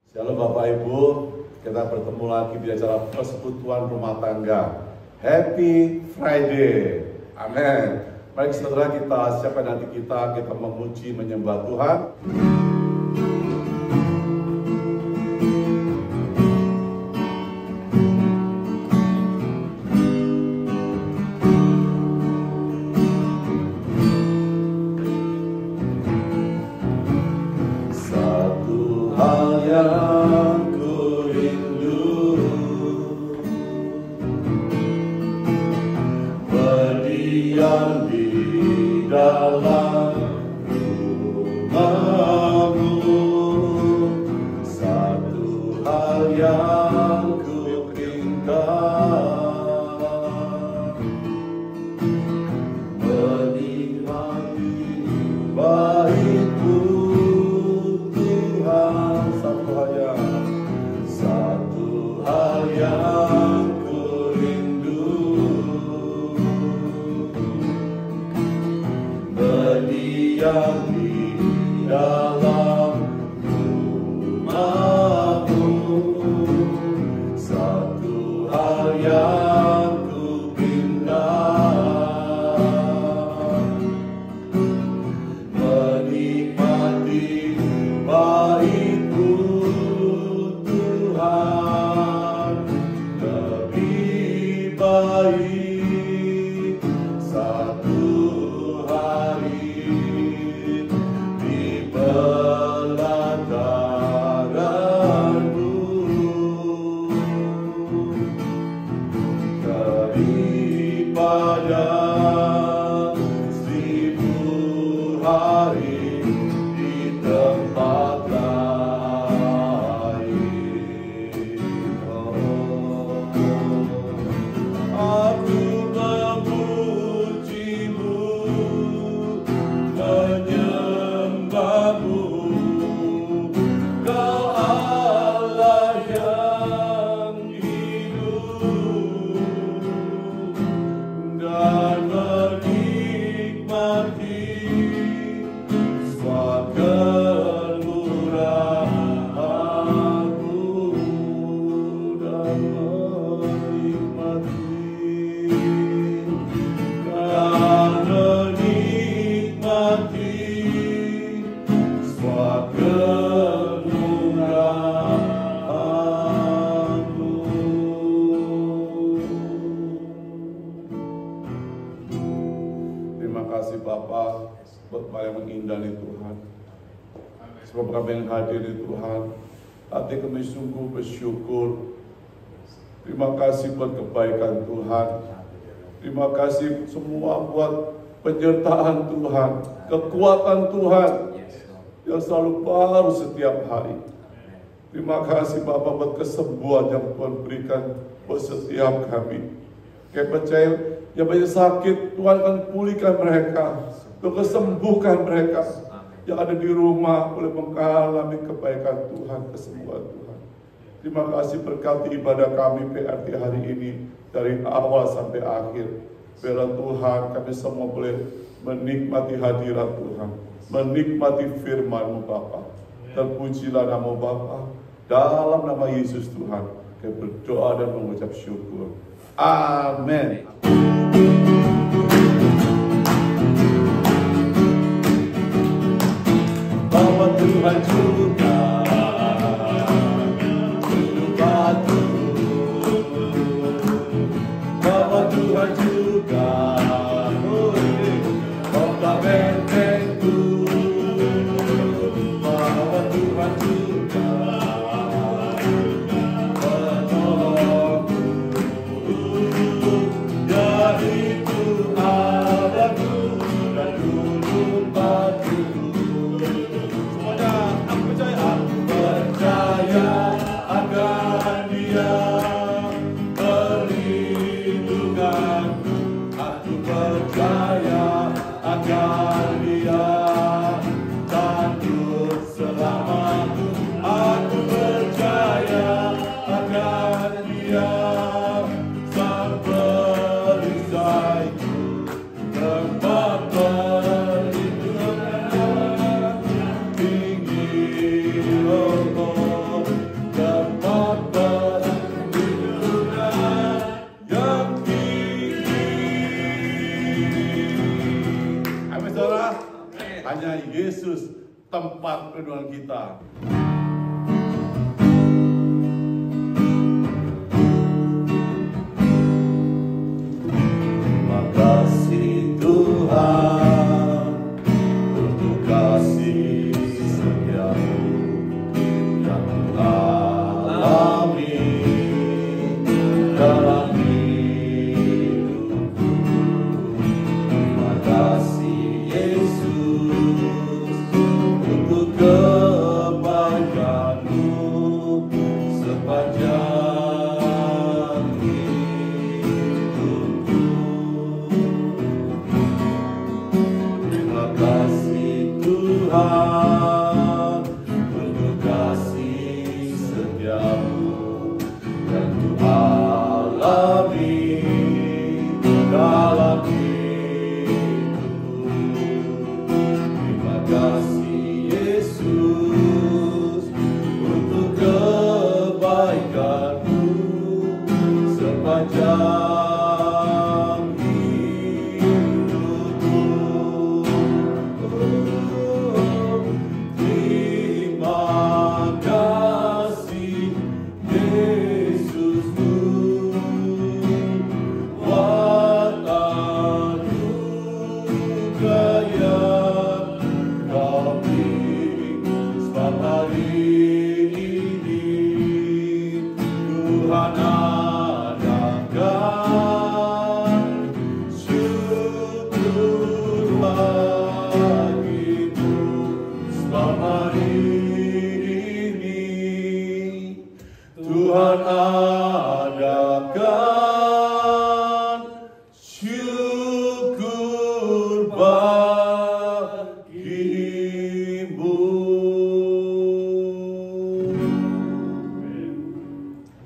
Shalom Bapak Ibu, kita bertemu lagi di acara persekutuan rumah tangga. Happy Friday, amin. Mari saudara kita siapkan hati kita memuji menyembah Tuhan. Satu hal yang ku rindu, berdiam di dalam rumah-Mu. Satu hal yang ku inginkan, menikmati bait-Mu Tuhan. Satu hal yang ku rindu, berdiam di dalam rumah-Mu. Satu hal yang ku inginkan, menikmati bait-Mu Tuhan. Lebih baik satu hari di pelataran-Mu daripada 1000 hari di tempat lain. Aku memuji-Mu, menyembah-Mu, Kau Allah yang hidup, dan menikmati semua kemurahan-Mu, dan menikmati semua kemurahan-Mu. Terima kasih Bapa buat yang mengindahkan Tuhan. Sebab kami yang hadir di Tuhan, hati kami sungguh bersyukur. Terima kasih buat kebaikan Tuhan. Terima kasih semua buat penyertaan Tuhan, kekuatan Tuhan yang selalu baru setiap hari. Terima kasih Bapak buat kesembuhan yang Tuhan berikan buat setiap kami. Kami percaya yang banyak sakit, Tuhan akan pulihkan mereka, Tuhan kesembuhkan mereka. Yang ada di rumah boleh mengalami kebaikan Tuhan, kesembuhan Tuhan. Terima kasih berkati ibadah kami PRT hari ini dari awal sampai akhir. Biarlah Tuhan kami semua boleh menikmati hadirat Tuhan, menikmati firman-Mu Bapa. Terpujilah nama Bapa. Dalam nama Yesus Tuhan kami berdoa dan mengucap syukur. Amin. Bahwa Tuhan juga batu, bahwa Tuhan juga kota bentengku, bahwa Tuhan juga penolongku, yaitu Allahku dan gunung batu. Semuanya aku percaya. hanya Yesus tempat perlindungan kita. Terima kasih Tuhan untuk kasih setiamu yang alami dalam hidupku. Terima kasih Yesus untuk kebaikan-Mu sepanjang hidupku. Terima kasih Tuhan untuk kasih setiamu yang Ku alami dalam hidupku. Terima kasih Yesus untuk kebaikan-Mu sepanjang hidupku. Terima kasih Yesusku, buat anugerah yang Kau beri sebab hari ini Tuhan adakan syukur bagimu sebab hari ini Tuhan adakan syukur bagimu.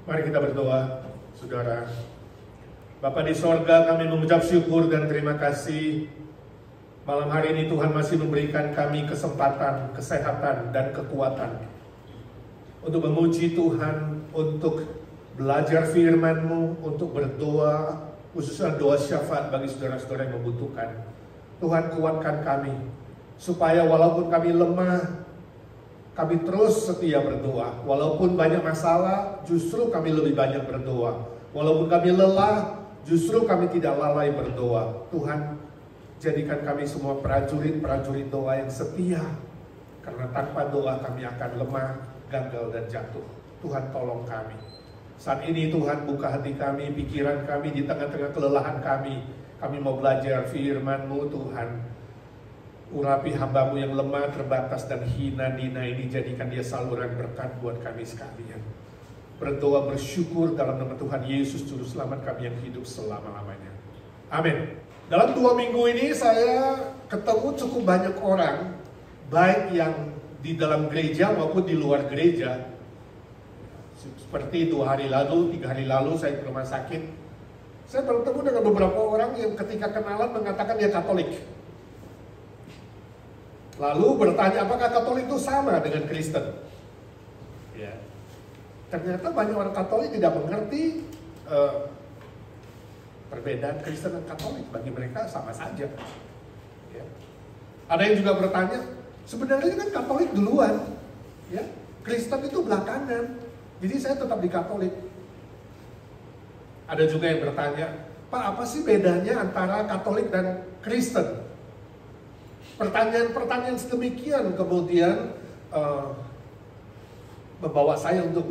Mari kita berdoa, saudara. Bapa di sorga, kami mengucap syukur dan terima kasih. Malam hari ini Tuhan masih memberikan kami kesempatan, kesehatan, dan kekuatan untuk memuji Tuhan, untuk belajar firman-Mu, untuk berdoa, khususnya doa syafaat bagi saudara-saudara yang membutuhkan. Tuhan kuatkan kami, supaya walaupun kami lemah, kami terus setia berdoa. Walaupun banyak masalah, justru kami lebih banyak berdoa. Walaupun kami lelah, justru kami tidak lalai berdoa. Tuhan, jadikan kami semua prajurit-prajurit doa yang setia. Karena tanpa doa kami akan lemah, gagal, dan jatuh. Tuhan tolong kami. Saat ini Tuhan buka hati kami, pikiran kami di tengah-tengah kelelahan kami. Kami mau belajar firman-Mu Tuhan. Urapi hamba-Mu yang lemah, terbatas, dan hina dina ini, jadikan dia saluran berkat buat kami sekalian. Berdoa bersyukur dalam nama Tuhan Yesus Juru Selamat kami yang hidup selama-lamanya. Amin. Dalam 2 minggu ini saya ketemu cukup banyak orang, baik yang di dalam gereja maupun di luar gereja. Seperti 2 hari lalu, 3 hari lalu saya ke rumah sakit. Saya bertemu dengan beberapa orang yang ketika kenalan mengatakan dia Katolik. Lalu bertanya, apakah Katolik itu sama dengan Kristen? Ya. Ternyata banyak orang Katolik tidak mengerti perbedaan Kristen dan Katolik. Bagi mereka sama saja. Ya. Ada yang juga bertanya, sebenarnya kan Katolik duluan, ya, Kristen itu belakangan. Jadi saya tetap di Katolik. Ada juga yang bertanya, Pak, apa sih bedanya antara Katolik dan Kristen? Pertanyaan-pertanyaan sedemikian kemudian membawa saya untuk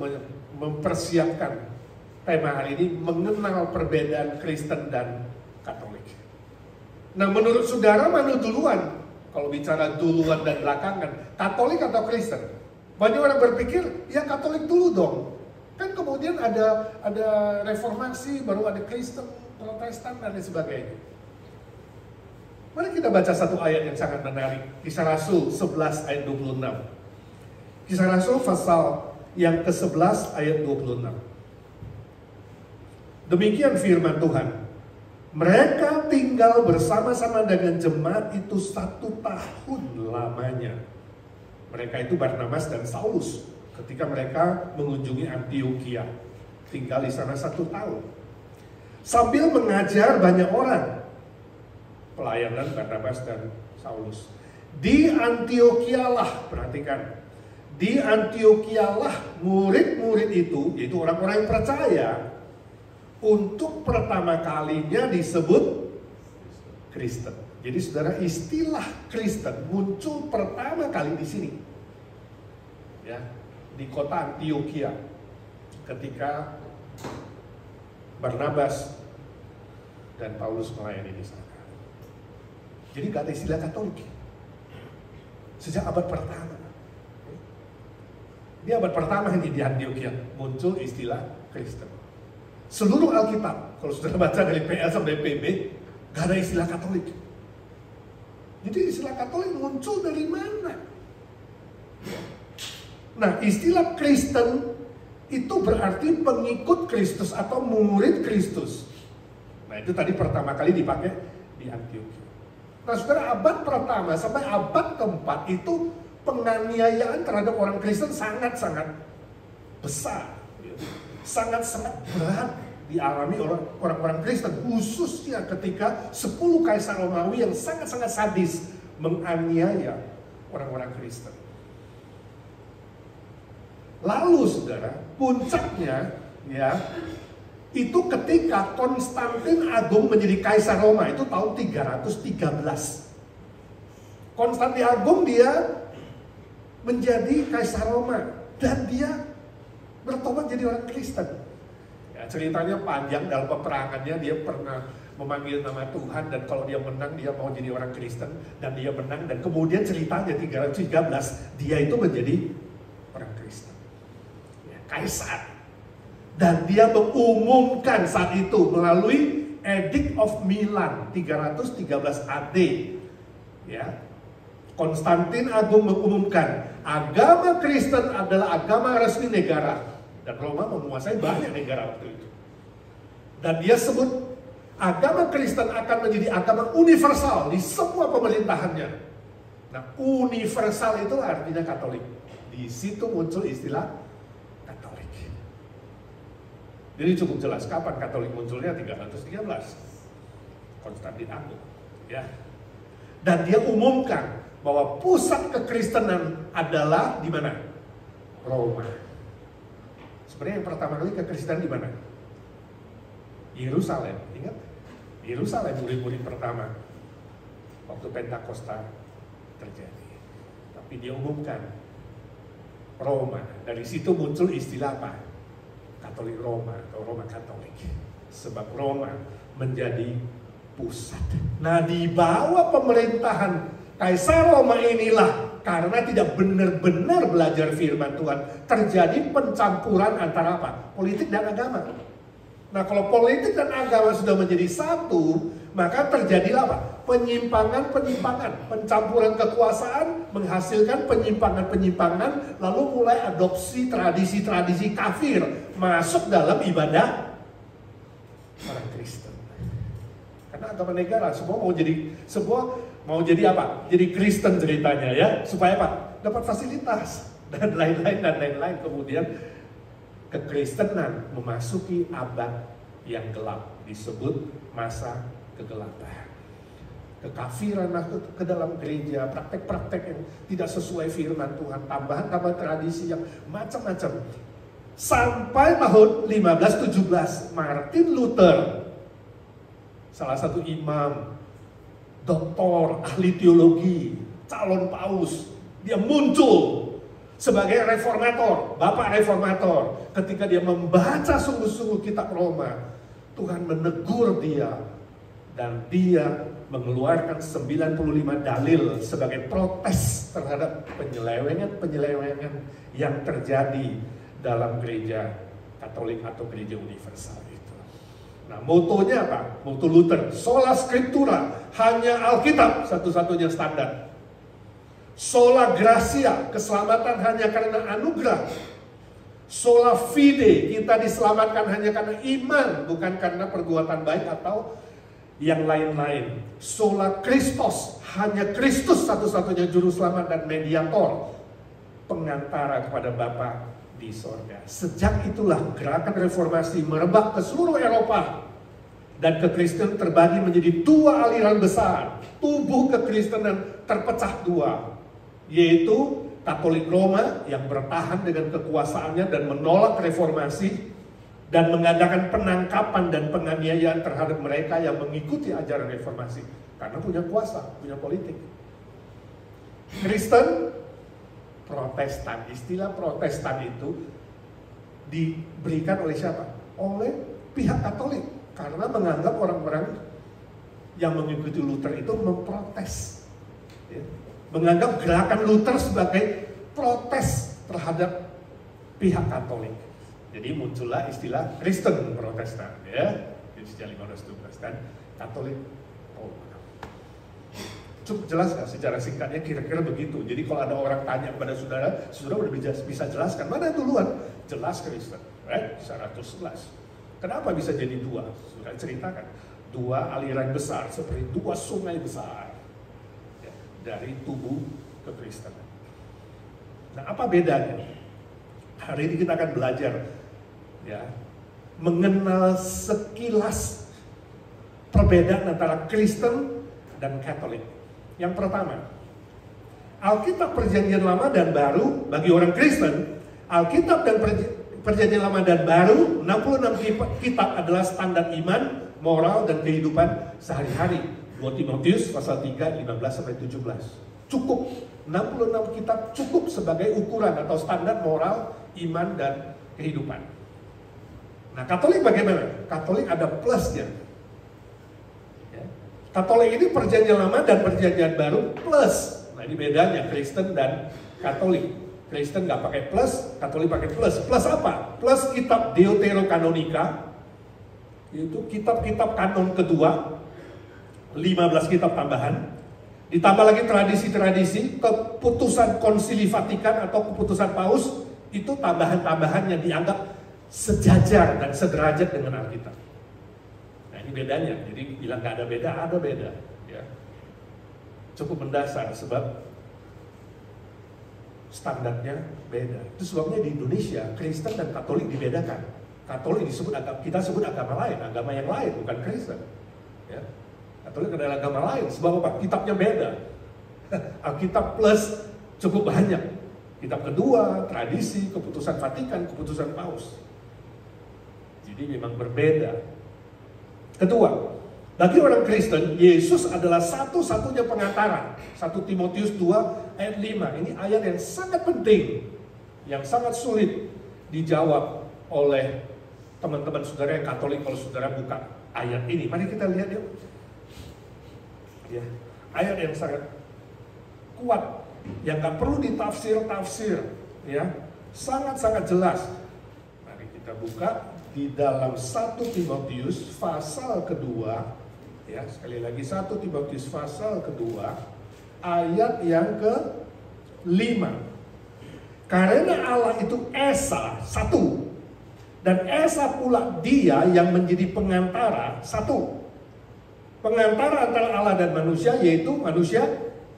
mempersiapkan tema hari ini, mengenal perbedaan Kristen dan Katolik. Nah, menurut saudara mana duluan? Kalau bicara duluan dan belakangan, Katolik atau Kristen? Banyak orang berpikir, ya Katolik dulu dong. Kan kemudian ada reformasi, baru ada Kristen, Protestan, dan lain sebagainya. Mari kita baca satu ayat yang sangat menarik. Kisah Rasul 11 ayat 26. Kisah Rasul pasal yang ke-11 ayat 26. Demikian firman Tuhan. Mereka tinggal bersama-sama dengan jemaat itu 1 tahun lamanya. Mereka itu Barnabas dan Saulus. Ketika mereka mengunjungi Antioquia. Tinggal di sana 1 tahun. Sambil mengajar banyak orang. Pelayanan Barnabas dan Saulus. Di Antiochialah, perhatikan, di Antiochialah murid-murid itu, yaitu orang-orang yang percaya, untuk pertama kalinya disebut Kristen. Jadi saudara, istilah Kristen muncul pertama kali di sini, ya, di kota Antiochia, ketika Barnabas dan Paulus melayani di sana. Jadi gak ada istilah Katolik sejak abad pertama. Di abad pertama ini di Antiochia muncul istilah Kristen. Seluruh Alkitab, kalau sudah baca dari PL sampai PB, gak ada istilah Katolik. Jadi istilah Katolik muncul dari mana? Nah, istilah Kristen itu berarti pengikut Kristus atau murid Kristus. Nah, itu tadi pertama kali dipakai di Antiochia. Nah, saudara, abad pertama sampai abad keempat itu penganiayaan terhadap orang Kristen sangat-sangat besar, sangat-sangat berat dialami orang-orang Kristen, khususnya ketika 10 kaisar Romawi yang sangat-sangat sadis menganiaya orang-orang Kristen. Lalu saudara, puncaknya ya itu ketika Konstantin Agung menjadi kaisar Roma, itu tahun 313. Konstantin Agung dia menjadi kaisar Roma dan dia bertobat jadi orang Kristen. Ya, ceritanya panjang, dalam peperangannya dia pernah memanggil nama Tuhan, dan kalau dia menang dia mau jadi orang Kristen, dan dia menang, dan kemudian ceritanya 313 dia itu menjadi orang Kristen, ya, kaisar. Dan dia mengumumkan saat itu melalui Edict of Milan 313 AD, ya, Konstantin Agung mengumumkan agama Kristen adalah agama resmi negara, dan Roma menguasai banyak negara waktu itu. Dan dia sebut agama Kristen akan menjadi agama universal di semua pemerintahannya. Nah, universal itu artinya Katolik. Di situ muncul istilah Katolik. Jadi cukup jelas kapan Katolik munculnya, 313. Konstantin Agung, ya. Dan dia umumkan bahwa pusat kekristenan adalah di mana? Roma. Sebenarnya yang pertama kali kekristenan di mana? Yerusalem. Ingat? Yerusalem murid-murid pertama waktu Pentakosta terjadi. Tapi dia umumkan Roma. Dari situ muncul istilah apa? Katolik Roma atau Roma Katolik. Sebab Roma menjadi pusat. Nah, di bawah pemerintahan Kaisar Roma inilah, karena tidak benar-benar belajar firman Tuhan, terjadi pencampuran antara apa? Politik dan agama. Nah, kalau politik dan agama sudah menjadi satu, maka terjadilah apa? Penyimpangan-penyimpangan, pencampuran kekuasaan menghasilkan penyimpangan-penyimpangan, lalu mulai adopsi tradisi-tradisi kafir masuk dalam ibadah orang Kristen. Karena agama negara semua mau jadi apa? Jadi Kristen ceritanya, ya, supaya apa? Dapat fasilitas dan lain-lain. Kemudian kekristenan memasuki abad yang gelap, disebut masa kegelapan. Kekafiran masuk ke dalam gereja, praktek-praktek yang tidak sesuai firman Tuhan, tambahan-tambahan tradisi yang macam-macam. Sampai tahun 1517, Martin Luther, salah satu imam, doktor, ahli teologi, calon paus, dia muncul sebagai reformator, bapak reformator. Ketika dia membaca sungguh-sungguh kitab Roma, Tuhan menegur dia, dan dia mengeluarkan 95 dalil sebagai protes terhadap penyelewengan yang terjadi dalam gereja Katolik atau gereja universal. Nah, motonya apa? Moto Luther, sola scriptura, hanya Alkitab satu-satunya standar. Sola gratia, keselamatan hanya karena anugerah. Sola fide, kita diselamatkan hanya karena iman, bukan karena perbuatan baik atau yang lain-lain. Sola Christos, hanya Kristus satu-satunya juru selamat dan mediator, pengantara kepada Bapa di sorga. Sejak itulah gerakan reformasi merebak ke seluruh Eropa Dan kekristenan terbagi menjadi dua aliran besar. Tubuh kekristenan terpecah dua, yaitu Katolik Roma yang bertahan dengan kekuasaannya dan menolak reformasi dan mengadakan penangkapan dan penganiayaan terhadap mereka yang mengikuti ajaran reformasi karena punya kuasa, punya politik. Kristen Protestan, istilah Protestan itu diberikan oleh siapa? Oleh pihak Katolik, karena menganggap orang-orang yang mengikuti Luther itu memprotes, ya. Menganggap gerakan Luther sebagai protes terhadap pihak Katolik. Jadi muncullah istilah Kristen Protestan, ya, di sejak 1512 kan, Katolik. Cukup jelas nggak secara singkatnya kira-kira begitu. Jadi kalau ada orang tanya kepada saudara, saudara udah bisa jelaskan mana duluan? Jelas Kristen, right? Secara jelas. Kenapa bisa jadi dua? Sudah ceritakan. Dua aliran besar seperti dua sungai besar, ya, dari tubuh kekristenan. Nah, apa bedanya? Hari ini kita akan belajar, ya, mengenal sekilas perbedaan antara Kristen dan Katolik. Yang pertama, Alkitab Perjanjian Lama dan Baru bagi orang Kristen, Alkitab dan Perjanjian Lama dan Baru, 66 kitab adalah standar iman, moral, dan kehidupan sehari-hari. 2 Timotius pasal 3, 15-17. Cukup, 66 kitab cukup sebagai ukuran atau standar moral, iman, dan kehidupan. Nah, Katolik bagaimana? Katolik ada plusnya. Ya. Katolik ini Perjanjian Lama dan Perjanjian Baru plus. Nah, ini bedanya Kristen dan Katolik. Kristen nggak pakai plus, Katolik pakai plus. Plus apa? Plus kitab Deuterokanonika, yaitu kitab-kitab kanon kedua, 15 kitab tambahan. Ditambah lagi tradisi-tradisi, keputusan Konsili Vatikan atau keputusan Paus, itu tambahan-tambahan yang dianggap sejajar dan sederajat dengan Alkitab. Nah, ini bedanya. Jadi bilang nggak ada beda, ada beda. Ya. Cukup mendasar sebab standarnya beda. Itu sebabnya di Indonesia Kristen dan Katolik dibedakan. Katolik disebut kita sebut agama lain, agama yang lain, bukan Kristen. Ya. Katolik adalah agama lain. Sebab apa? Kitabnya beda. Alkitab plus cukup banyak. Kitab kedua, tradisi, keputusan Vatikan, keputusan Paus. Jadi memang berbeda. Kedua, bagi orang Kristen, Yesus adalah satu-satunya pengantara. 1 Timotius 2 ayat 5. Ini ayat yang sangat penting, yang sangat sulit dijawab oleh teman-teman saudara yang Katolik kalau saudara buka ayat ini. Mari kita lihat yuk. Ya, ayat yang sangat kuat, yang gak perlu ditafsir-tafsir, ya, sangat-sangat jelas. Mari kita buka di dalam 1 Timotius pasal kedua. Ya, sekali lagi 1 Timotius pasal kedua ayat yang ke-5. Karena Allah itu Esa, satu, dan Esa pula Dia yang menjadi pengantara, satu. Pengantara antara Allah dan manusia, yaitu manusia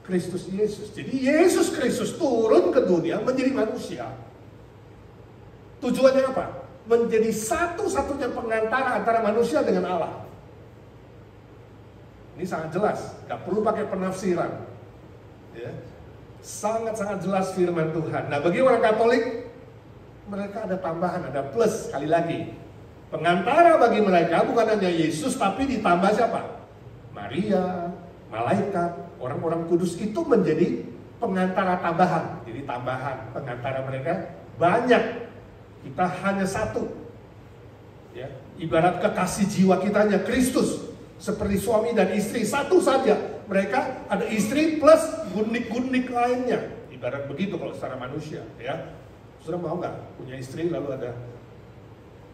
Kristus Yesus. Jadi Yesus Kristus turun ke dunia menjadi manusia. Tujuannya apa? Menjadi satu-satunya pengantara antara manusia dengan Allah. Ini sangat jelas, gak perlu pakai penafsiran, ya. Sangat-sangat jelas firman Tuhan. Nah, bagi orang Katolik, mereka ada tambahan, ada plus. Sekali lagi, pengantara bagi mereka bukan hanya Yesus, tapi ditambah siapa? Maria, malaikat, orang-orang kudus itu menjadi pengantara tambahan. Jadi tambahan, pengantara mereka banyak. Kita hanya satu, ya. Ibarat kekasih jiwa kita hanya Kristus. Seperti suami dan istri, satu saja. Mereka ada istri plus gundik-gundik lainnya. Ibarat begitu kalau secara manusia, ya. Saudara mau nggak punya istri lalu ada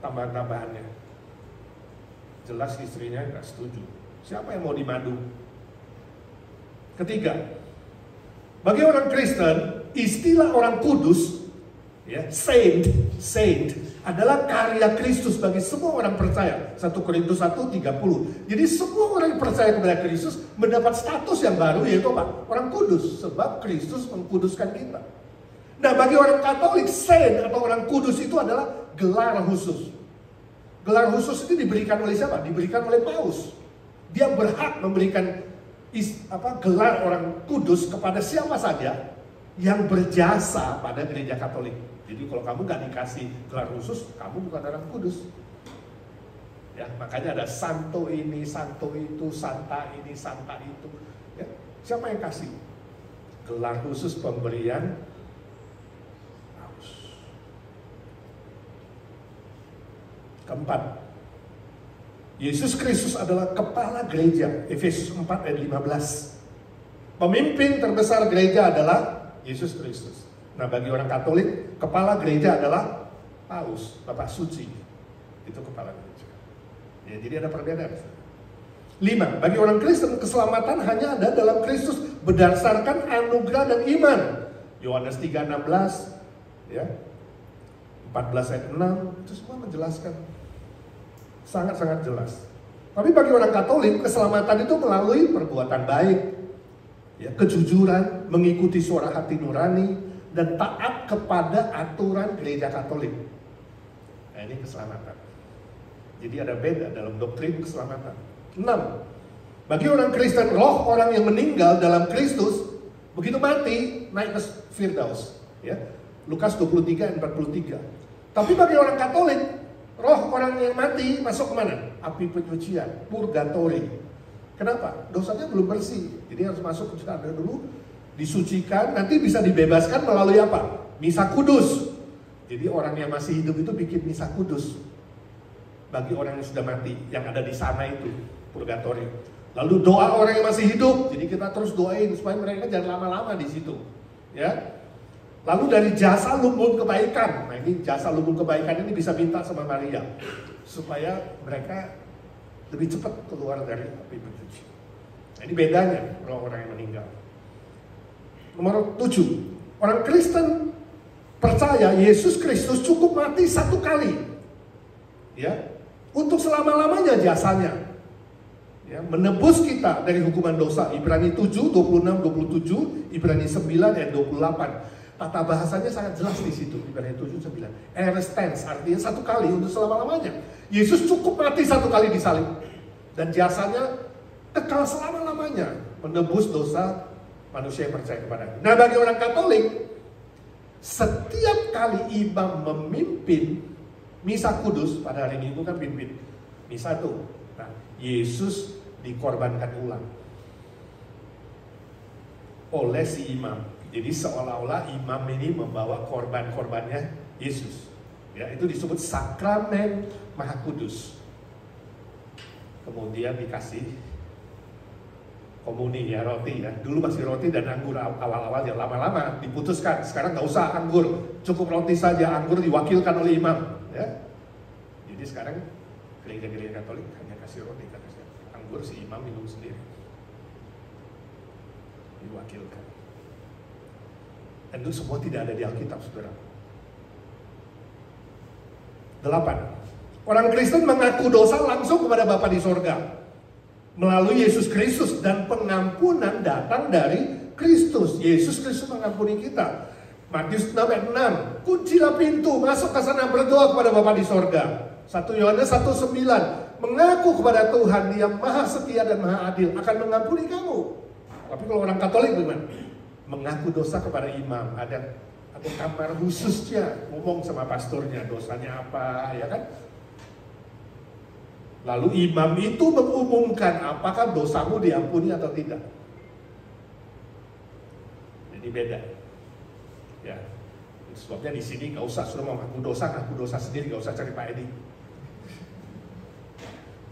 tambahan-tambahannya? Jelas istrinya nggak setuju. Siapa yang mau dimadu? Ketiga, bagi orang Kristen, istilah orang kudus, ya, saint adalah karya Kristus bagi semua orang percaya. 1 Korintus 1:30. Jadi semua orang yang percaya kepada Kristus mendapat status yang baru, yaitu apa? Orang kudus, sebab Kristus mengkuduskan kita. Nah, bagi orang Katolik, saint atau orang kudus itu adalah gelar khusus. Gelar khusus itu diberikan oleh siapa? Diberikan oleh Paus. Dia berhak memberikan gelar orang kudus kepada siapa saja yang berjasa pada gereja Katolik. Jadi kalau kamu gak dikasih gelar khusus, kamu bukan orang kudus. Ya, makanya ada santo ini, santo itu, santa ini, santa itu. Ya, siapa yang kasih? Gelar khusus pemberian Paus. Keempat, Yesus Kristus adalah kepala gereja. Efesus 4 ayat 15. Pemimpin terbesar gereja adalah Yesus Kristus. Nah, bagi orang Katolik, kepala gereja adalah Paus, Bapak Suci. Itu kepala gereja. Ya, jadi ada perbedaan. 5. Bagi orang Kristen, keselamatan hanya ada dalam Kristus berdasarkan anugerah dan iman. Yohanes 3:16, ya, 14 ayat 6, itu semua menjelaskan. Sangat-sangat jelas. Tapi bagi orang Katolik, keselamatan itu melalui perbuatan baik, ya, kejujuran, mengikuti suara hati nurani, dan taat kepada aturan gereja Katolik. Nah, ini keselamatan. Jadi ada beda dalam doktrin keselamatan. 6. Bagi orang Kristen, roh orang yang meninggal dalam Kristus begitu mati naik ke Firdaus, ya. Lukas 23 ayat 43. Tapi bagi orang Katolik, roh orang yang mati masuk kemana? Api penyucian, purgatori. Kenapa? Dosanya belum bersih, jadi harus masuk ke sana dulu, disucikan, nanti bisa dibebaskan melalui apa? Misa kudus. Jadi orang yang masih hidup itu bikin misa kudus bagi orang yang sudah mati, yang ada di sana itu, purgatori. Lalu doa orang yang masih hidup, jadi kita terus doain supaya mereka jangan lama-lama di situ, ya. Lalu dari jasa lumbung kebaikan, nah ini jasa lumbung kebaikan ini bisa minta sama Maria supaya mereka lebih cepat keluar dari api pencuci. Nah, ini bedanya roh orang yang meninggal. Nomor 7, orang Kristen percaya Yesus Kristus cukup mati satu kali, ya, untuk selama-lamanya jasanya, ya, menebus kita dari hukuman dosa. Ibrani 7, 26-27, Ibrani 9 ayat 28. Tata bahasanya sangat jelas di situ. Ibrani 7:9. Erestens, artinya satu kali untuk selama-lamanya. Yesus cukup mati satu kali disalib, dan jasanya kekal selama-lamanya, menebus dosa manusia yang percaya kepadanya. Nah, bagi orang Katolik, setiap kali imam memimpin misa kudus, pada hari Minggu kan pimpin misa tuh. Nah, Yesus dikorbankan ulang oleh si imam. Jadi seolah-olah imam ini membawa korban-korbannya Yesus. Ya, itu disebut sakramen Maha Kudus. Kemudian dikasih komuni, ya, roti, ya. Dulu masih roti dan anggur awal-awal, ya, lama-lama diputuskan. Sekarang nggak usah anggur, cukup roti saja. Anggur diwakilkan oleh imam, ya. Jadi sekarang gereja-gereja Katolik hanya kasih roti, kasih anggur, si imam minum sendiri. Diwakilkan. Dan itu semua tidak ada di Alkitab, saudara. 8. Orang Kristen mengaku dosa langsung kepada Bapa di sorga melalui Yesus Kristus, dan pengampunan datang dari Kristus. Yesus Kristus mengampuni kita. Matius 6 ayat 6. Kuncilah pintu, masuk ke sana, berdoa kepada Bapa di sorga. 1 Yohanes 1:9. Mengaku kepada Tuhan, Dia Maha Setia dan Maha Adil, akan mengampuni kamu. Tapi kalau orang Katolik bagaimana? Mengaku dosa kepada imam, ada kamar khususnya, ngomong sama pastornya dosanya apa, ya kan? Lalu imam itu mengumumkan apakah dosamu diampuni atau tidak. Jadi beda, ya. Sebabnya di sini nggak usah suruh ngaku dosa sendiri, nggak usah cari Pak Edi.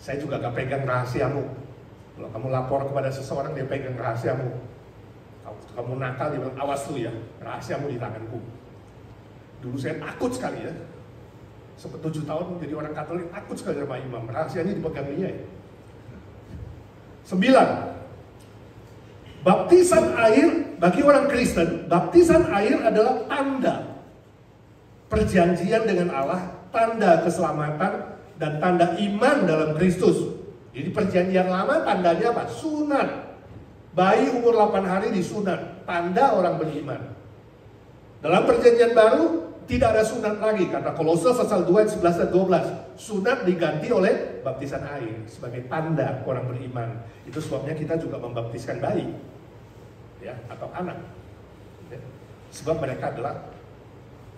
Saya juga gak pegang rahasiamu. Kalau kamu lapor kepada seseorang, dia pegang rahasiamu. Kamu nakal, dia bilang, awas lu ya, rahasiamu di tanganku. Dulu saya takut sekali, ya. Sempat 7 tahun menjadi orang Katolik, takut sekali sama imam. Rahasianya dipegang dia, ya. 9. Baptisan air, bagi orang Kristen, baptisan air adalah tanda perjanjian dengan Allah, tanda keselamatan, dan tanda iman dalam Kristus. Jadi perjanjian lama tandanya apa? Sunat. Bayi umur 8 hari disunat, tanda orang beriman. Dalam perjanjian baru, Tidak ada sunat lagi, kata Kolose pasal 2 ayat 11 dan 12. Sunat diganti oleh baptisan air sebagai tanda orang beriman. Itu sebabnya kita juga membaptiskan bayi, ya, atau anak, ya. Sebab mereka adalah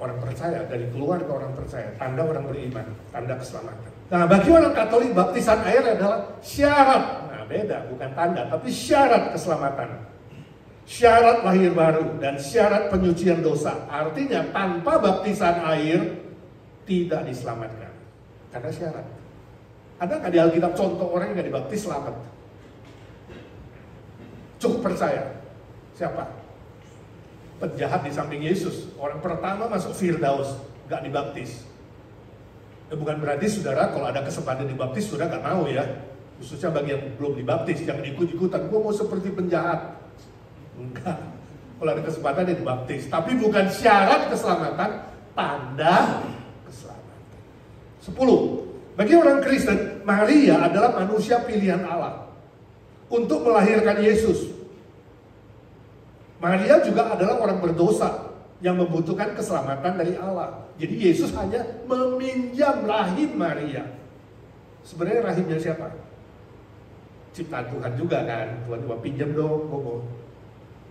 orang percaya, dari keluarga orang percaya, tanda orang beriman, tanda keselamatan. Nah, bagi orang Katolik baptisan air adalah syarat. Nah, beda, bukan tanda, tapi syarat keselamatan. Syarat lahir baru dan syarat penyucian dosa. Artinya tanpa baptisan air tidak diselamatkan. Karena syarat. Ada nggak di Alkitab contoh orang yang nggak dibaptis selamat? Cukup percaya. Siapa? Penjahat di samping Yesus. Orang pertama masuk Firdaus, nggak dibaptis. Bukan berarti saudara kalau ada kesempatan dibaptis saudara nggak mau ya. Khususnya bagi yang belum dibaptis, jangan ikut-ikutan. Gue mau seperti penjahat. Enggak. Kalau ada kesempatan dia dibaptis. Tapi bukan syarat keselamatan, tanda keselamatan. 10. Bagi orang Kristen, Maria adalah manusia pilihan Allah untuk melahirkan Yesus. Maria juga adalah orang berdosa yang membutuhkan keselamatan dari Allah. Jadi Yesus hanya meminjam rahim Maria. Sebenarnya rahimnya siapa? Ciptaan Tuhan juga kan. Tuhan cuma pinjam dong, gue mau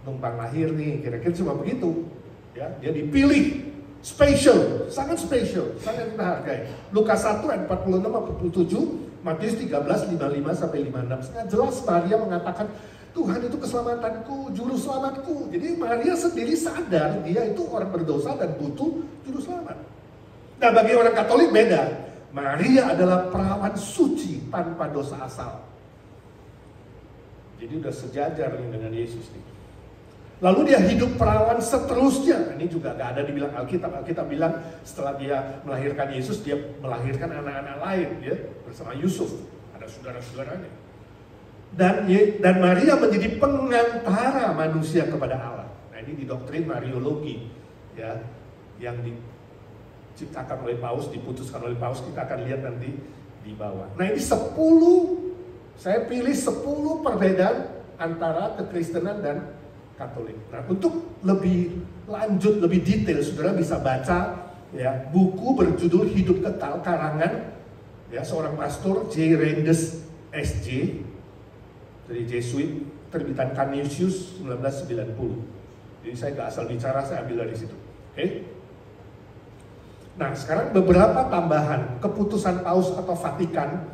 numpang lahir nih, kira-kira cuma begitu, ya. Dia dipilih, spesial, sangat kita hargai. Lukas 1 ayat 46-47, Matius 13 55 sampai 56. Sangat jelas Maria mengatakan, Tuhan itu keselamatanku, juru selamatku. Jadi Maria sendiri sadar dia itu orang berdosa dan butuh juru selamat. Nah, bagi orang Katolik beda. Maria adalah perawan suci tanpa dosa asal. Jadi udah sejajar dengan Yesus nih. Lalu dia hidup perawan seterusnya. Ini juga gak ada dibilang Alkitab. Alkitab bilang setelah dia melahirkan Yesus, dia melahirkan anak-anak lain, ya, bersama Yusuf. Ada saudara-saudaranya. Dan Maria menjadi pengantara manusia kepada Allah. Nah, ini di doktrin Mariologi, ya, yang diciptakan oleh Paus, diputuskan oleh Paus. Kita akan lihat nanti di bawah. Nah, ini 10, saya pilih 10 perbedaan antara kekristenan dan Katolik. Nah, untuk lebih lanjut, lebih detail, saudara bisa baca, ya, buku berjudul Hidup Kekal karangan, ya, seorang pastor J. Rendes SJ dari Jesuit, terbitan Canisius 1990. Jadi saya gak asal bicara, saya ambil dari situ. Oke? Nah, sekarang beberapa tambahan keputusan Paus atau Vatikan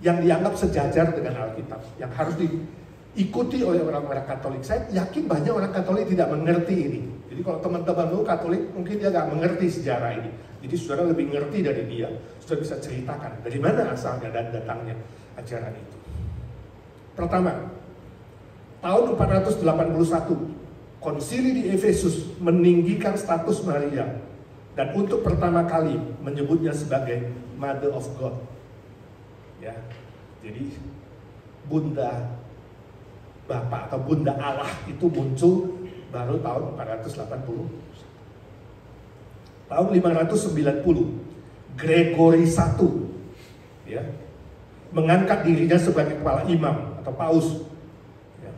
yang dianggap sejajar dengan Alkitab, yang harus diikuti oleh orang-orang Katolik. Saya yakin banyak orang Katolik tidak mengerti ini. Jadi kalau teman-teman lu Katolik, mungkin dia gak mengerti sejarah ini. Jadi saudara lebih ngerti dari dia, saudara bisa ceritakan dari mana asalnya dan datangnya ajaran itu. Pertama, tahun 481, konsili di Efesus meninggikan status Maria dan untuk pertama kali menyebutnya sebagai Mother of God. Ya, jadi Bunda Bapa atau Bunda Allah itu muncul baru tahun 480. Tahun 590, Gregory I, ya, mengangkat dirinya sebagai kepala imam atau paus, ya,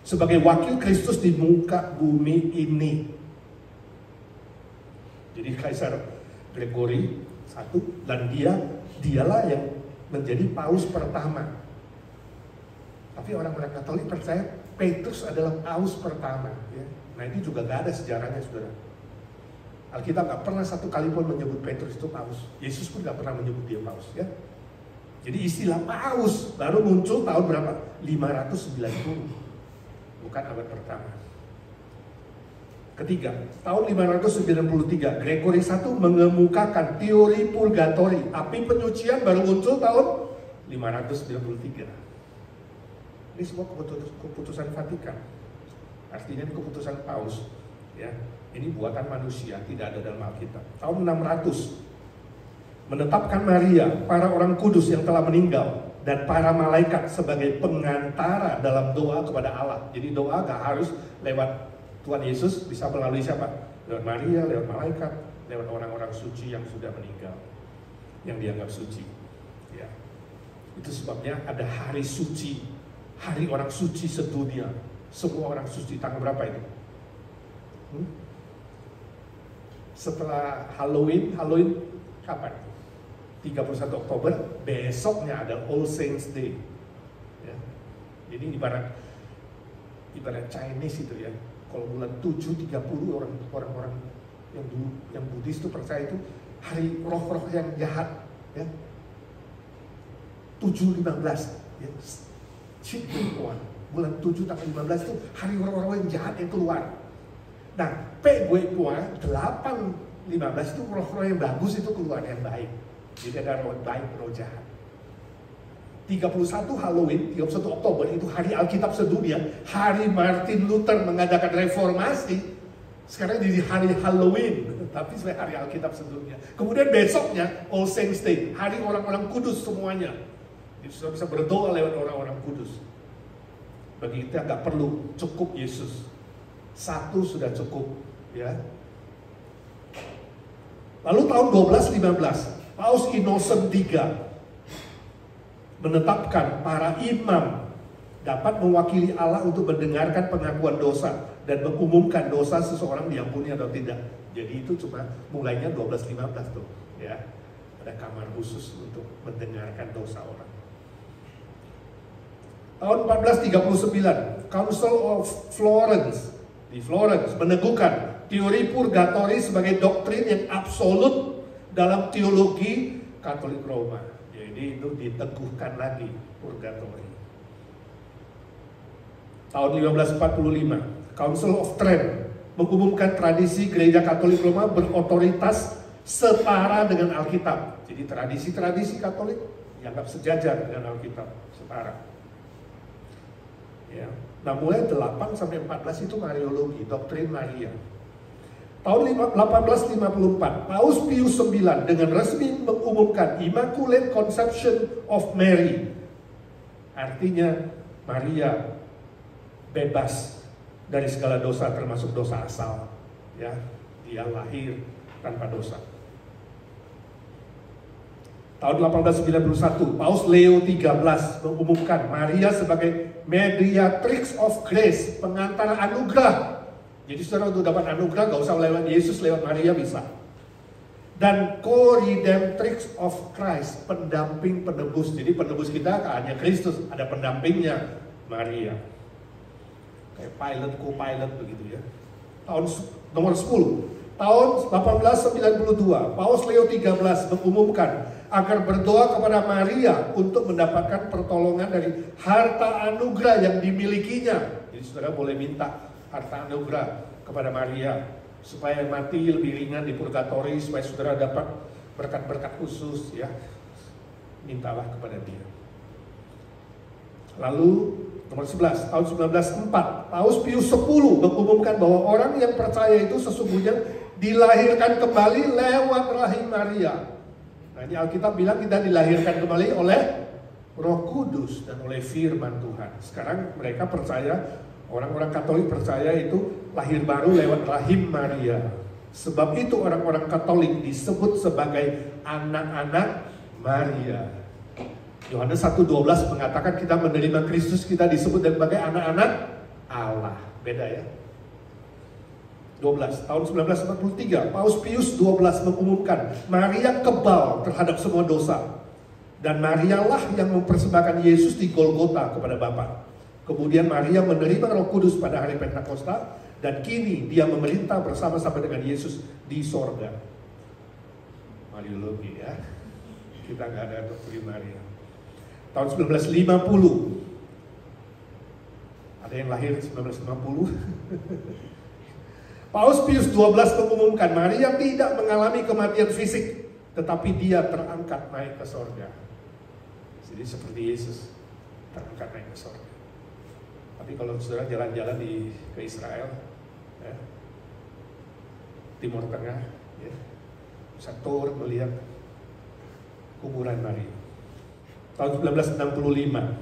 sebagai wakil Kristus di muka bumi ini. Jadi Kaisar Gregory I dan dialah yang menjadi paus pertama. Tapi orang-orang Katolik percaya Petrus adalah paus pertama, ya. Nah, ini juga gak ada sejarahnya, saudara. Alkitab gak pernah satu kali pun menyebut Petrus itu paus. Yesus pun gak pernah menyebut dia paus, ya. Jadi istilah paus baru muncul tahun berapa? 590, bukan abad pertama. Ketiga, tahun 593, Gregory I mengemukakan teori purgatori. Api penyucian baru muncul tahun 593. Ini semua keputusan Vatikan. Artinya ini keputusan Paus, ya. Ini buatan manusia, tidak ada dalam Alkitab. Tahun 600 menetapkan Maria, para orang kudus yang telah meninggal, dan para malaikat sebagai pengantara dalam doa kepada Allah. Jadi doa gak harus lewat Tuhan Yesus, bisa melalui siapa? Lewat Maria, lewat malaikat, lewat orang-orang suci yang sudah meninggal, yang dianggap suci, ya. Itu sebabnya ada hari suci, hari orang suci sedunia. Semua orang suci, tanggal berapa itu? setelah Halloween kapan? 31 Oktober, besoknya ada All Saints Day. Ya. Jadi ibarat Chinese itu ya. Kalau bulan 7.30 orang-orang yang Buddhis itu percaya itu hari roh-roh yang jahat, ya. 7.15 ya. Bulan 7 tanggal 15 itu hari roh-roh yang jahat yang keluar. Nah, P.Gue.Pua 8.15 itu roh-roh yang bagus itu keluar, yang baik. Jadi ada roh baik, roh jahat. 31 Halloween, 31 Oktober itu hari Alkitab sedunia, hari Martin Luther mengadakan reformasi. Sekarang jadi hari Halloween, tapi sebagai hari Alkitab sedunia. Kemudian besoknya All Saints Day, hari orang-orang kudus semuanya. Jadi sudah bisa berdoa lewat orang-orang kudus. Bagi kita nggak perlu, cukup Yesus. Satu sudah cukup, ya. Lalu tahun 1215, Paus Innocent III menetapkan para imam dapat mewakili Allah untuk mendengarkan pengakuan dosa dan mengumumkan dosa seseorang diampuni atau tidak. Jadi itu cuma mulainya 1215 tuh, ya. Ada kamar khusus untuk mendengarkan dosa orang. Tahun 1439, Council of Florence di Florence meneguhkan teori purgatori sebagai doktrin yang absolut dalam teologi Katolik Roma. Jadi itu diteguhkan lagi purgatori. Tahun 1545, Council of Trent mengumumkan tradisi gereja Katolik Roma berotoritas setara dengan Alkitab. Jadi tradisi-tradisi Katolik dianggap sejajar dengan Alkitab, setara. Ya. Nah, mulai 8 sampai 14 itu Mariologi, doktrin Maria. Tahun 1854, Paus Pius IX dengan resmi mengumumkan Immaculate Conception of Mary. Artinya Maria bebas dari segala dosa termasuk dosa asal. Ya, dia lahir tanpa dosa. Tahun 1891, Paus Leo XIII mengumumkan Maria sebagai Mediatrix of Grace, pengantara anugerah. Jadi saudara untuk dapat anugerah gak usah lewat Yesus, lewat Maria bisa. Dan Co-Redemptrix of Christ, pendamping penebus. Jadi penebus kita hanya Kristus, ada pendampingnya Maria. Kayak pilot, co-pilot begitu ya. Tahun nomor 10, tahun 1892, Paus Leo XIII mengumumkan agar berdoa kepada Maria untuk mendapatkan pertolongan dari harta anugerah yang dimilikinya. Jadi saudara boleh minta harta anugerah kepada Maria supaya mati lebih ringan di purgatori, supaya saudara dapat berkat-berkat khusus, ya. Mintalah kepada dia. Lalu nomor 11, tahun 1904, Paus Pius X mengumumkan bahwa orang yang percaya itu sesungguhnya dilahirkan kembali lewat rahim Maria. Nah, ini Alkitab bilang kita dilahirkan kembali oleh Roh Kudus dan oleh firman Tuhan. Sekarang mereka percaya, orang-orang Katolik percaya itu lahir baru lewat rahim Maria. Sebab itu orang-orang Katolik disebut sebagai anak-anak Maria. Yohanes 1:12 mengatakan kita menerima Kristus, kita disebut sebagai anak-anak Allah. Beda ya. 12, tahun 1943, Paus Pius XII mengumumkan Maria kebal terhadap semua dosa. Dan Marialah yang mempersembahkan Yesus di Golgota kepada Bapa. Kemudian Maria menerima Roh Kudus pada hari Pentakosta, dan kini dia memerintah bersama-sama dengan Yesus di sorga. Mariologi ya. Kita nggak ada doktrin Maria. Tahun 1950, ada yang lahir 1950. Paus Pius XII mengumumkan Maria tidak mengalami kematian fisik, tetapi dia terangkat naik ke sorga. Jadi seperti Yesus terangkat naik ke sorga. Tapi kalau saudara jalan-jalan ke Israel, ya, Timur Tengah, ya, bisa tur melihat kuburan Maria. Tahun 1965,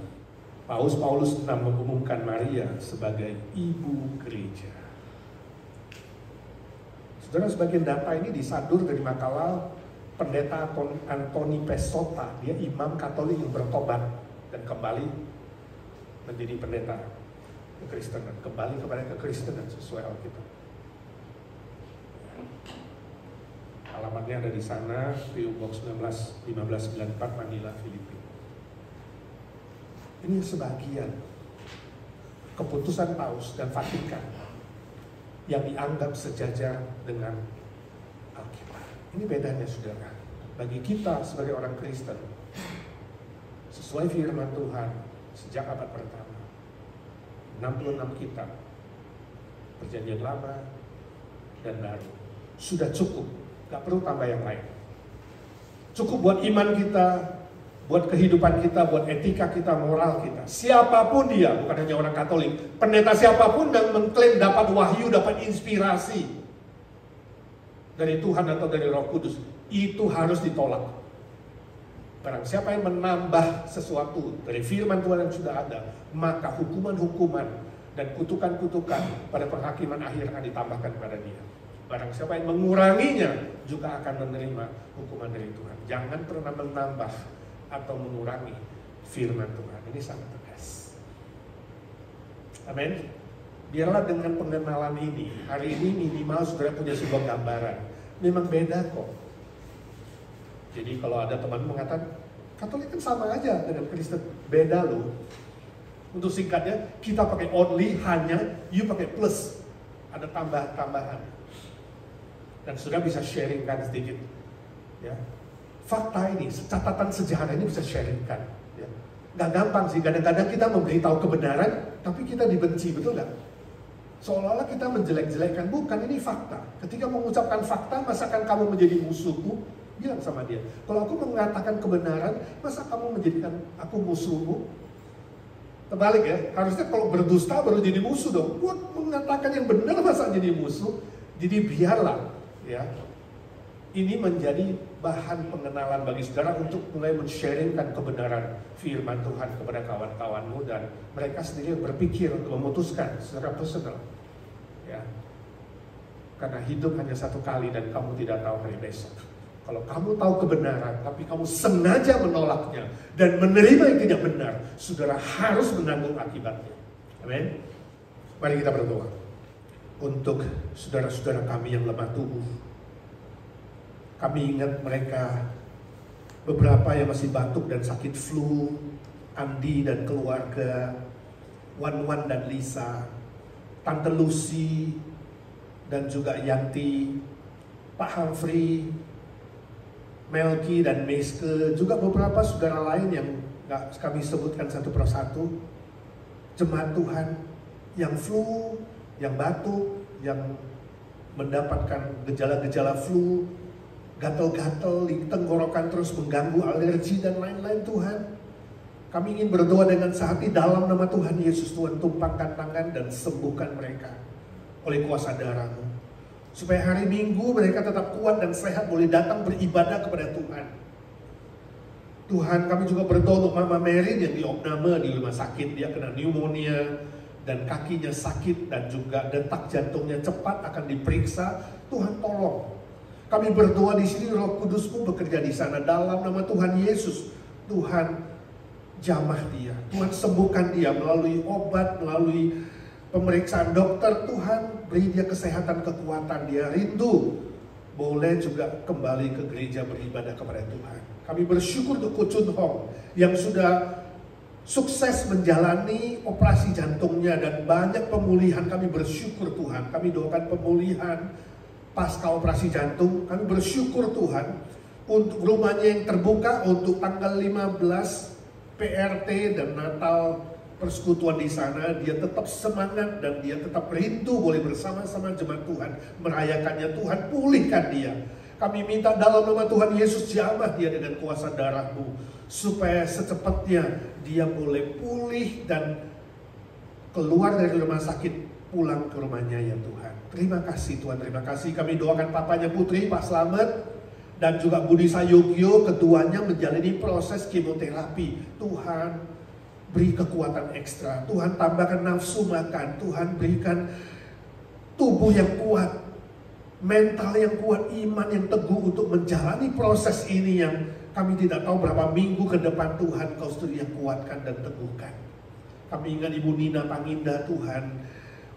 Paus Paulus VI mengumumkan Maria sebagai ibu gereja. Saudara, sebagian data ini disadur dari makalah pendeta Anthony Pesota. Dia imam Katolik yang bertobat dan kembali menjadi pendeta kekristenan, kembali kepada kekristenan sesuai Alkitab. Alamatnya ada di sana, PO Box 1594 Manila, Filipina. Ini sebagian keputusan Paus dan Vatikan yang dianggap sejajar dengan Alkitab. Ini bedanya saudara. Bagi kita sebagai orang Kristen, sesuai firman Tuhan sejak abad pertama, 66 kitab, Perjanjian Lama dan Baru, sudah cukup, gak perlu tambah yang lain. Cukup buat iman kita, buat kehidupan kita, buat etika kita, moral kita. Siapapun dia, bukan hanya orang Katolik, pendeta siapapun yang mengklaim dapat wahyu, dapat inspirasi dari Tuhan atau dari Roh Kudus, itu harus ditolak. Barang siapa yang menambah sesuatu dari firman Tuhan yang sudah ada, maka hukuman-hukuman dan kutukan-kutukan pada penghakiman akhir akan ditambahkan pada dia. Barang siapa yang menguranginya juga akan menerima hukuman dari Tuhan. Jangan pernah menambah atau mengurangi firman Tuhan. Ini sangat tegas. Amin. Biarlah dengan pengenalan ini, hari ini minimal saudara punya sebuah gambaran. Memang beda kok. Jadi kalau ada teman mengatakan Katolik kan sama aja dengan Kristen, beda loh. Untuk singkatnya, kita pakai only, hanya, you pakai plus. Ada tambahan-tambahan. Dan sudah bisa sharingkan sedikit. Ya. Fakta ini, catatan sejarah ini bisa sharingkan. Ya. Gak gampang sih, kadang-kadang kita memberitahu kebenaran, tapi kita dibenci, betul gak? Seolah-olah kita menjelek-jelekkan, bukan, ini fakta. Ketika mengucapkan fakta, masakan kamu menjadi musuhku? Bilang sama dia, kalau aku mengatakan kebenaran, masa kamu menjadikan aku musuhmu? Terbalik ya, harusnya kalau berdusta baru jadi musuh dong. Buat mengatakan yang benar masa jadi musuh? Jadi biarlah ya, ini menjadi bahan pengenalan bagi saudara untuk mulai men-sharingkan kebenaran firman Tuhan kepada kawan-kawanmu, dan mereka sendiri berpikir untuk memutuskan secara personal ya. Karena hidup hanya satu kali dan kamu tidak tahu hari besok. Kalau kamu tahu kebenaran, tapi kamu sengaja menolaknya dan menerima yang tidak benar, saudara harus menanggung akibatnya. Amin. Mari kita berdoa untuk saudara-saudara kami yang lemah tubuh. Kami ingat mereka, beberapa yang masih batuk dan sakit flu, Andi dan keluarga, Wan dan Lisa, Tante Lucy, dan juga Yanti, Pak Humphrey, Melki dan Meske, juga beberapa saudara lain yang gak kami sebutkan satu persatu. Jemaat Tuhan yang flu, yang batuk, yang mendapatkan gejala-gejala flu, gatal-gatal di tenggorokan terus mengganggu, alergi dan lain-lain Tuhan. Kami ingin berdoa dengan sehati dalam nama Tuhan Yesus. Tuhan, tumpangkan tangan dan sembuhkan mereka oleh kuasa darah-Mu, supaya hari Minggu mereka tetap kuat dan sehat, boleh datang beribadah kepada Tuhan. Tuhan, kami juga berdoa untuk Mama Mary yang diopname di rumah sakit. Dia kena pneumonia dan kakinya sakit dan juga detak jantungnya cepat, akan diperiksa. Tuhan tolong. Kami berdoa di sini, Roh Kudus-Mu bekerja di sana dalam nama Tuhan Yesus. Tuhan, jamah dia. Tuhan, sembuhkan dia melalui obat, melalui pemeriksaan dokter. Tuhan, beri dia kesehatan, kekuatan. Dia rindu boleh juga kembali ke gereja beribadah kepada Tuhan. Kami bersyukur untuk Ko Chun Hong yang sudah sukses menjalani operasi jantungnya dan banyak pemulihan. Kami bersyukur Tuhan. Kami doakan pemulihan pasca operasi jantung. Kami bersyukur Tuhan untuk rumahnya yang terbuka untuk tanggal 15 PRT dan Natal persekutuan di sana. Dia tetap semangat dan dia tetap rindu boleh bersama-sama jemaat Tuhan merayakannya. Tuhan, pulihkan dia. Kami minta dalam nama Tuhan Yesus, jamah dia dengan kuasa darah-Mu, supaya secepatnya dia boleh pulih dan keluar dari rumah sakit, pulang ke rumahnya ya Tuhan. Terima kasih Tuhan, terima kasih. Kami doakan papanya Putri, Pak Slamet, dan juga Budi Sayogyo, keduanya menjalani proses kemoterapi. Tuhan, beri kekuatan ekstra. Tuhan, tambahkan nafsu makan. Tuhan, berikan tubuh yang kuat, mental yang kuat, iman yang teguh untuk menjalani proses ini yang kami tidak tahu berapa minggu ke depan. Tuhan, Kau sedia kuatkan dan teguhkan. Kami ingat Ibu Nina Panginda Tuhan,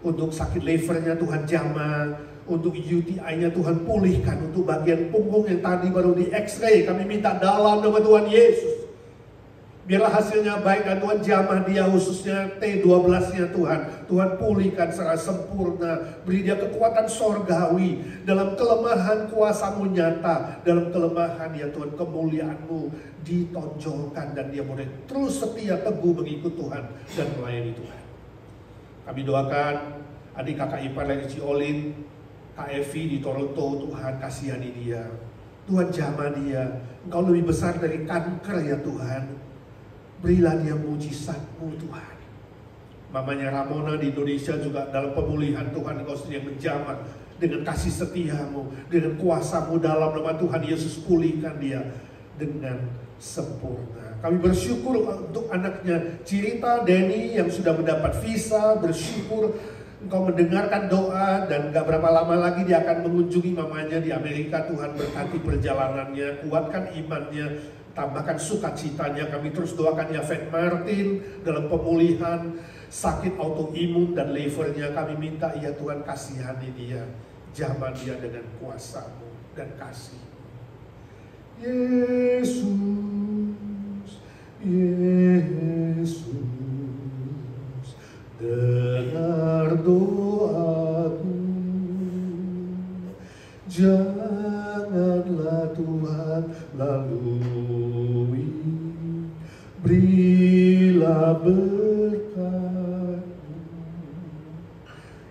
untuk sakit levernya Tuhan jamah. untuk UTI-nya Tuhan pulihkan, untuk bagian punggung yang tadi baru di X-ray, kami minta dalam nama Tuhan Yesus. Biarlah hasilnya baik dan Tuhan jamah dia khususnya T12-nya Tuhan pulihkan secara sempurna. Beri dia kekuatan sorgawi. Dalam kelemahan kuasa-Mu nyata. Dalam kelemahan ya Tuhan kemuliaan-Mu ditonjolkan. Dan dia boleh terus setia teguh mengikut Tuhan dan melayani Tuhan. Kami doakan adik kakak ipar dari Ciolin, Kak Evi di Toronto, Tuhan kasihani dia. Tuhan jamah dia. Engkau lebih besar dari kanker ya Tuhan. Berilah dia mujizat-Mu Tuhan. Mamanya Ramona di Indonesia juga dalam pemulihan Tuhan, Engkau sendiri yang menjamah dengan kasih setia-Mu, dengan kuasa-Mu dalam nama Tuhan Yesus, pulihkan dia dengan sempurna. Kami bersyukur untuk anaknya Cirita Denny yang sudah mendapat visa, bersyukur Engkau mendengarkan doa dan gak berapa lama lagi dia akan mengunjungi mamanya di Amerika. Tuhan berkati perjalanannya, kuatkan imannya, tambahkan sukacitanya. Kami terus doakan Yafet Martin dalam pemulihan sakit autoimun dan levernya. Kami minta ya Tuhan kasihani dia, jamah dia dengan kuasa-Mu dan kasih. Yesus, Yesus, dengar doaku, janganlah Tuhan lalui, berilah berkat.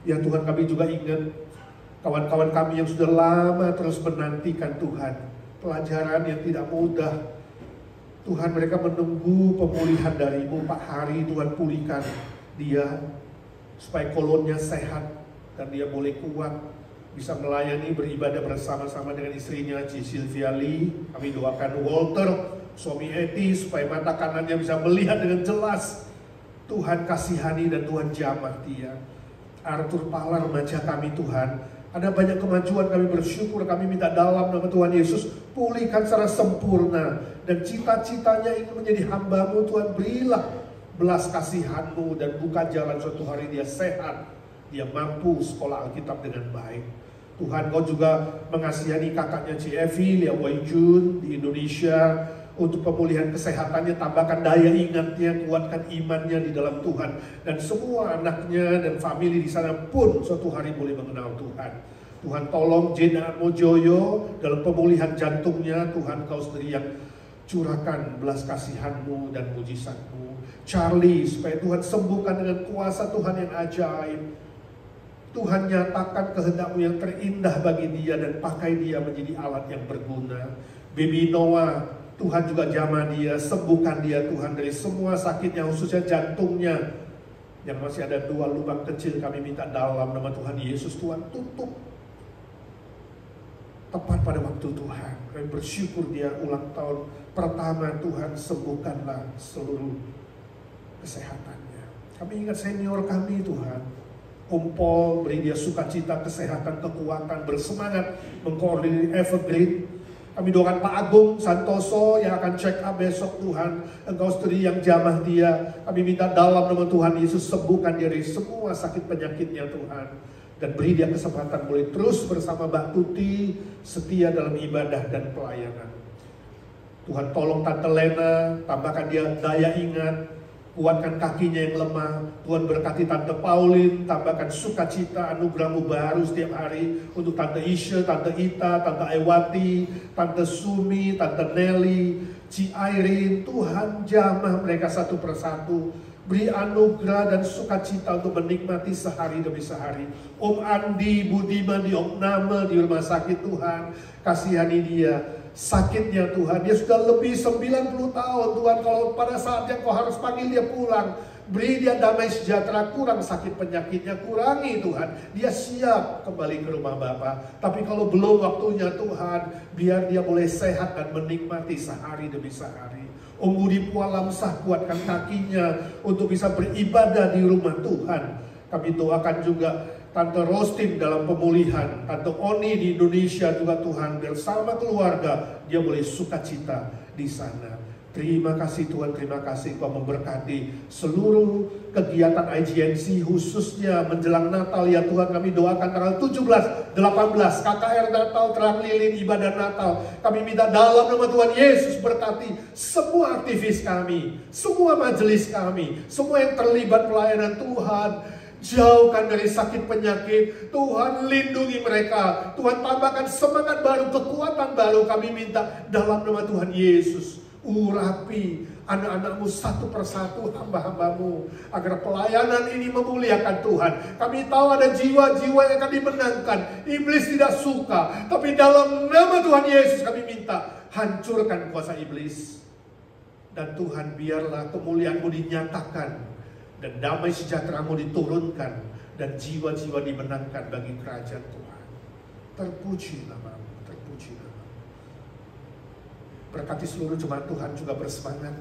Ya Tuhan, kami juga ingat kawan-kawan kami yang sudah lama terus menantikan Tuhan, pelajaran yang tidak mudah. Tuhan, mereka menunggu pemulihan dari-Mu. Pak Hari, Tuhan pulihkan dia supaya kolonnya sehat dan dia boleh kuat, bisa melayani, beribadah bersama-sama dengan istrinya Ci Sylvia Lee. Kami doakan Walter, suami Eti, supaya mata kanannya bisa melihat dengan jelas. Tuhan kasihani dan Tuhan jamah dia. Arthur Pala, remaja kami Tuhan, ada banyak kemajuan, kami bersyukur. Kami minta dalam nama Tuhan Yesus, pulihkan secara sempurna. Dan cita-citanya ingin menjadi hamba-Mu Tuhan, berilah belas kasihan-Mu dan buka jalan suatu hari dia sehat, dia mampu sekolah Alkitab dengan baik. Tuhan, Kau juga mengasihani kakaknya Ci Evi, Lia Wai Jun di Indonesia, untuk pemulihan kesehatannya, tambahkan daya ingatnya, kuatkan imannya di dalam Tuhan. Dan semua anaknya dan famili di sana pun suatu hari boleh mengenal Tuhan. Tuhan, tolong Jena Mojoyo dalam pemulihan jantungnya. Tuhan, Kau sendiri yang curahkan belas kasihan-Mu dan mujizat-Mu. Charlie, supaya Tuhan sembuhkan dengan kuasa Tuhan yang ajaib. Tuhan, nyatakan kehendak-Mu yang terindah bagi dia dan pakai dia menjadi alat yang berguna. Baby Noah, Tuhan juga jamah dia, sembuhkan dia Tuhan dari semua sakitnya, khususnya jantungnya yang masih ada 2 lubang kecil. Kami minta dalam nama Tuhan Yesus, Tuhan tutup tepat pada waktu Tuhan. Kami bersyukur dia ulang tahun pertama. Tuhan, sembuhkanlah seluruh kesehatannya. Kami ingat senior kami Tuhan, Om Paul, beri dia sukacita, kesehatan, kekuatan, bersemangat mengkoordinir Evergreen. Kami doakan Pak Agung Santoso yang akan check up besok. Tuhan, Engkau sendiri yang jamah dia. Kami minta dalam nama Tuhan Yesus, sembuhkan dia dari semua sakit penyakitnya Tuhan. Dan beri dia kesempatan boleh terus bersama Mbak Tuti, setia dalam ibadah dan pelayanan. Tuhan, tolong Tante Lena, tambahkan dia daya ingat, kuatkan kakinya yang lemah. Tuhan, berkati Tante Pauline, tambahkan sukacita, anugerah-Mu baru setiap hari. Untuk Tante Isha, Tante Ita, Tante Ewati, Tante Sumi, Tante Nelly, Ci Irene. Tuhan, jamah mereka satu persatu. Beri anugerah dan sukacita untuk menikmati sehari demi sehari. Om Andi Budiman di Okname di rumah sakit, Tuhan, kasihani dia. Sakitnya Tuhan, dia sudah lebih 90 tahun Tuhan. Kalau pada saatnya Kau harus panggil dia pulang, beri dia damai sejahtera, kurang sakit penyakitnya, kurangi Tuhan. Dia siap kembali ke rumah Bapa. Tapi kalau belum waktunya Tuhan, biar dia boleh sehat dan menikmati sehari demi sehari. Om Budi Pualamsah, kuatkan kakinya untuk bisa beribadah di rumah Tuhan. Kami doakan juga Tante Rostin dalam pemulihan, Tante Oni di Indonesia juga Tuhan, bersama keluarga dia boleh sukacita di sana. Terima kasih Tuhan, terima kasih Engkau memberkati seluruh kegiatan IGNC, khususnya menjelang Natal ya Tuhan. Kami doakan tanggal 17, 18 KKR Natal, terang lilin ibadah Natal. Kami minta dalam nama Tuhan Yesus berkati semua aktivis kami, semua majelis kami, semua yang terlibat pelayanan Tuhan. Jauhkan dari sakit penyakit, Tuhan lindungi mereka, Tuhan tambahkan semangat baru, kekuatan baru. Kami minta dalam nama Tuhan Yesus. Urapi anak-anakmu satu persatu, hamba-hambamu, agar pelayanan ini memuliakan Tuhan. Kami tahu ada jiwa-jiwa yang akan dimenangkan. Iblis tidak suka, tapi dalam nama Tuhan Yesus kami minta, hancurkan kuasa iblis. Dan Tuhan, biarlah kemuliaan-Mu dinyatakan, dan damai sejahtera-Mu diturunkan, dan jiwa-jiwa dimenangkan bagi kerajaan Tuhan. Terpuji nama-Mu, terpuji nama-Mu. Berkati seluruh jemaat Tuhan juga bersemangat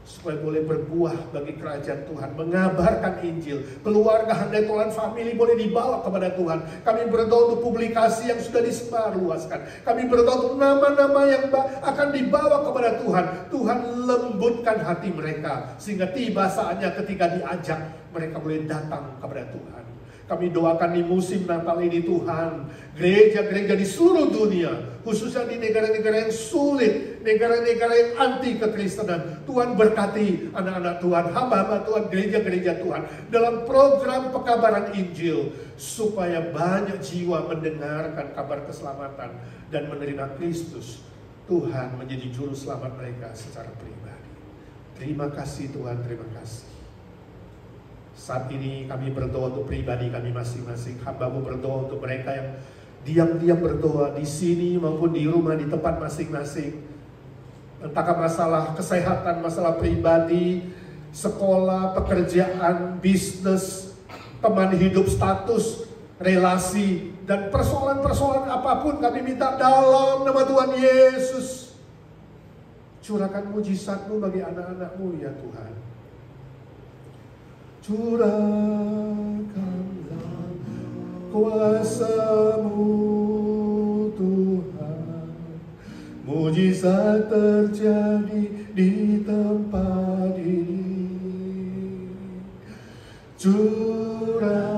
supaya boleh berbuah bagi kerajaan Tuhan, mengabarkan Injil. Keluarga Handai Tolan Family boleh dibawa kepada Tuhan. Kami berdoa untuk publikasi yang sudah disebarluaskan. Kami berdoa untuk nama-nama yang akan dibawa kepada Tuhan. Tuhan lembutkan hati mereka, sehingga tiba saatnya ketika diajak, mereka boleh datang kepada Tuhan. Kami doakan di musim Natal ini Tuhan, gereja-gereja di seluruh dunia, khususnya di negara-negara yang sulit, negara-negara yang anti kekristenan. Tuhan berkati anak-anak Tuhan, hamba-hamba Tuhan, gereja-gereja Tuhan, dalam program pekabaran Injil, supaya banyak jiwa mendengarkan kabar keselamatan dan menerima Kristus. Tuhan menjadi juru selamat mereka secara pribadi. Terima kasih Tuhan, terima kasih. Saat ini kami berdoa untuk pribadi kami masing-masing. Hamba-Mu berdoa untuk mereka yang diam-diam berdoa di sini maupun di rumah, di tempat masing-masing. Entahkah masalah kesehatan, masalah pribadi, sekolah, pekerjaan, bisnis, teman hidup, status, relasi, dan persoalan-persoalan apapun, kami minta dalam nama Tuhan Yesus. Curahkan mujizat-Mu bagi anak-anak-Mu ya Tuhan. Curahkanlah kuasa-Mu Tuhan, mujizat terjadi di tempat ini. Curahkanlah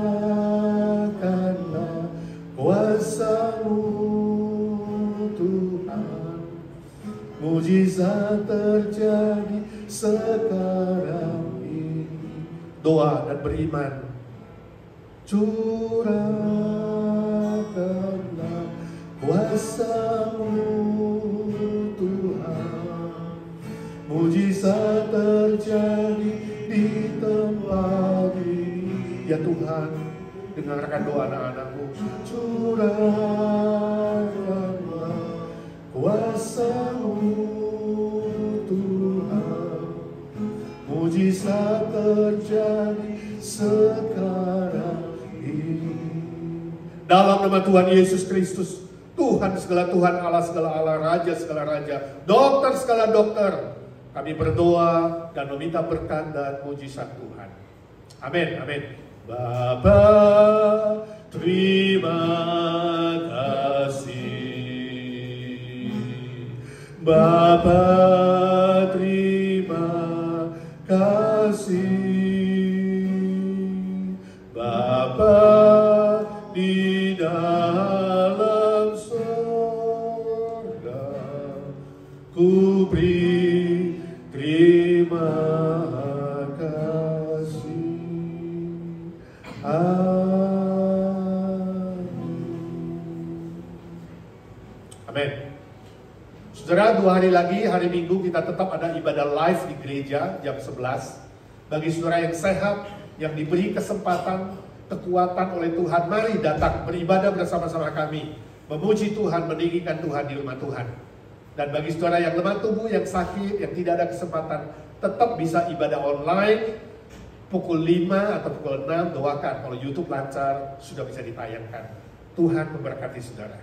kuasa-Mu Tuhan, mujizat terjadi sekarang. Doa dan beriman. Curahkanlah kuasa-Mu Tuhan, mujizat terjadi di tempat ini. Ya Tuhan, dengarkan doa anak-anak-Mu. Curahkanlah kuasa-Mu Tuhan, mujizat terjadi sekarang ini. Dalam nama Tuhan Yesus Kristus, Tuhan segala Tuhan, Allah segala Allah, Raja segala Raja, Dokter segala Dokter, kami berdoa dan meminta berkat dan mujizat Tuhan. Amin, amin. Bapa, terima kasih. Bapa, terima kasih. Bapa di dalam surga, ku beri terima kasih. Amin. Saudara, 2 hari lagi, hari Minggu, kita tetap ada ibadah live di gereja jam 11. Bagi saudara yang sehat, yang diberi kesempatan, kekuatan oleh Tuhan, mari datang beribadah bersama-sama kami, memuji Tuhan, meninggikan Tuhan di rumah Tuhan. Dan bagi saudara yang lemah tubuh, yang sakit, yang tidak ada kesempatan, tetap bisa ibadah online pukul 5 atau pukul 6. Doakan kalau YouTube lancar, sudah bisa ditayangkan. Tuhan memberkati saudara.